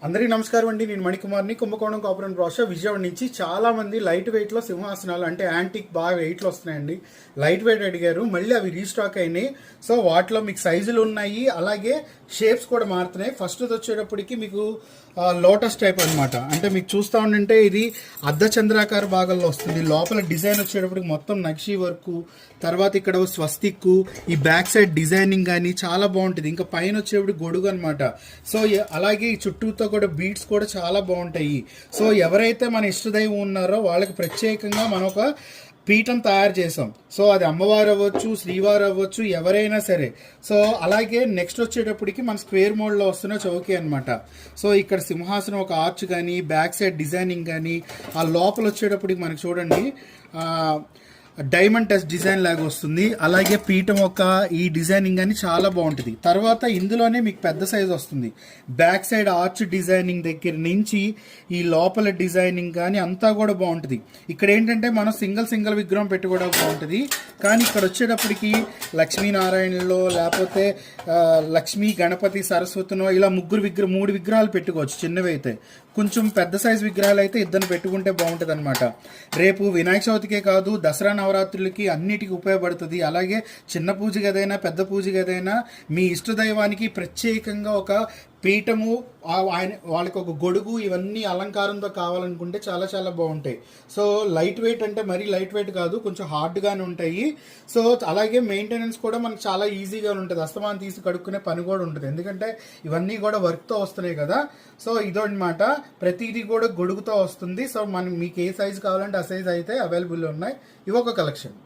అందరికీ నమస్కారం అండి. నేను మణికుమార్ని, కుంభకోణం కాపురం బ్రాష విజయవాడ నుంచి. చాలా మంది లైట్ వెయిట్ లో సింహాసనాలు అంటే యాంటిక్ బాగా వెయిట్ లో వస్తున్నాయండి. లైట్ వెయిట్ అడిగారు, మళ్ళీ అవి రీస్టాక్ అయినాయి. సో వాటిలో మీకు సైజులు ఉన్నాయి, అలాగే షేప్స్ కూడా మారుతున్నాయి. ఫస్ట్ వచ్చేటప్పటికి మీకు లోటస్ టైప్ అనమాట. అంటే మీకు చూస్తూ ఉంటే ఇది అర్ధ చంద్రాకార భాగంలో వస్తుంది. లోపల డిజైన్ వచ్చేటప్పటికి మొత్తం నక్షి వర్క్, తర్వాత ఇక్కడ స్వస్తిక్, ఈ బ్యాక్ సైడ్ డిజైనింగ్ కానీ చాలా బాగుంటుంది. ఇంకా పైన వచ్చేటప్పుడు గొడుగు అనమాట. సో అలాగే ఈ చుట్టూతో కూడా బీట్స్ కూడా చాలా బాగుంటాయి. సో ఎవరైతే మన ఇష్టదైవం ఉన్నారో వాళ్ళకి ప్రత్యేకంగా మనం ఒక పీఠం తయారు చేసాం. సో అది అమ్మవారు అవ్వచ్చు, శ్రీవారు అవ్వచ్చు, ఎవరైనా సరే. సో అలాగే నెక్స్ట్ వచ్చేటప్పటికి మన స్క్వేర్ మోడ్లో వస్తున్న చౌకీ అనమాట. సో ఇక్కడ సింహాసనం ఒక ఆర్చ్ కానీ, బ్యాక్ సైడ్ డిజైనింగ్ కానీ, ఆ లోపల వచ్చేటప్పటికి మనకి చూడండి డైమండ్ టెస్ట్ డిజైన్ లాగా వస్తుంది. అలాగే పీఠం ఒక ఈ డిజైనింగ్ అని చాలా బాగుంటుంది. తర్వాత ఇందులోనే మీకు పెద్ద సైజ్ వస్తుంది. బ్యాక్ సైడ్ ఆర్చ్ డిజైనింగ్ దగ్గర నుంచి ఈ లోపల డిజైనింగ్ కానీ అంతా కూడా బాగుంటుంది. ఇక్కడ ఏంటంటే మనం సింగిల్ విగ్రహం పెట్టుకోవడం బాగుంటుంది. కానీ ఇక్కడ వచ్చేటప్పటికి లక్ష్మీనారాయణలో, లేకపోతే లక్ష్మీ, గణపతి, సరస్వతినో ఇలా మూడు విగ్రహాలు పెట్టుకోవచ్చు. చిన్నవి అయితే. కొంచెం పెద్ద సైజ్ విగ్రహాలు అయితే ఇద్దరు పెట్టుకుంటే బాగుంటుంది అనమాట. రేపు వినాయక చవితికే కాదు, దసరా నవరాత్రులకి అన్నిటికీ ఉపయోగపడుతుంది. అలాగే చిన్న పూజ గదైనా పెద్ద పూజ గదైనా మీ ఇష్టదైవానికి ప్రత్యేకంగా ఒక పీఠము, వాళ్ళకి ఒక గొడుగు, ఇవన్నీ అలంకారంతో కావాలనుకుంటే చాలా చాలా బాగుంటాయి. సో లైట్ వెయిట్ అంటే మరీ లైట్ వెయిట్ కాదు, కొంచెం హార్డ్గానే ఉంటాయి. సో అలాగే మెయింటెనెన్స్ కూడా మనకు చాలా ఈజీగా ఉంటుంది. అస్తమానం తీసి కడుక్కునే పని కూడా ఉంటుంది, ఎందుకంటే ఇవన్నీ కూడా వర్క్తో వస్తున్నాయి కదా. సో ఇదో అనమాట, ప్రతిదీ కూడా గొడుగుతో వస్తుంది. సో మీకు ఏ సైజు కావాలంటే ఆ సైజు అయితే అవైలబుల్ ఉన్నాయి. ఇవి ఒక కలెక్షన్.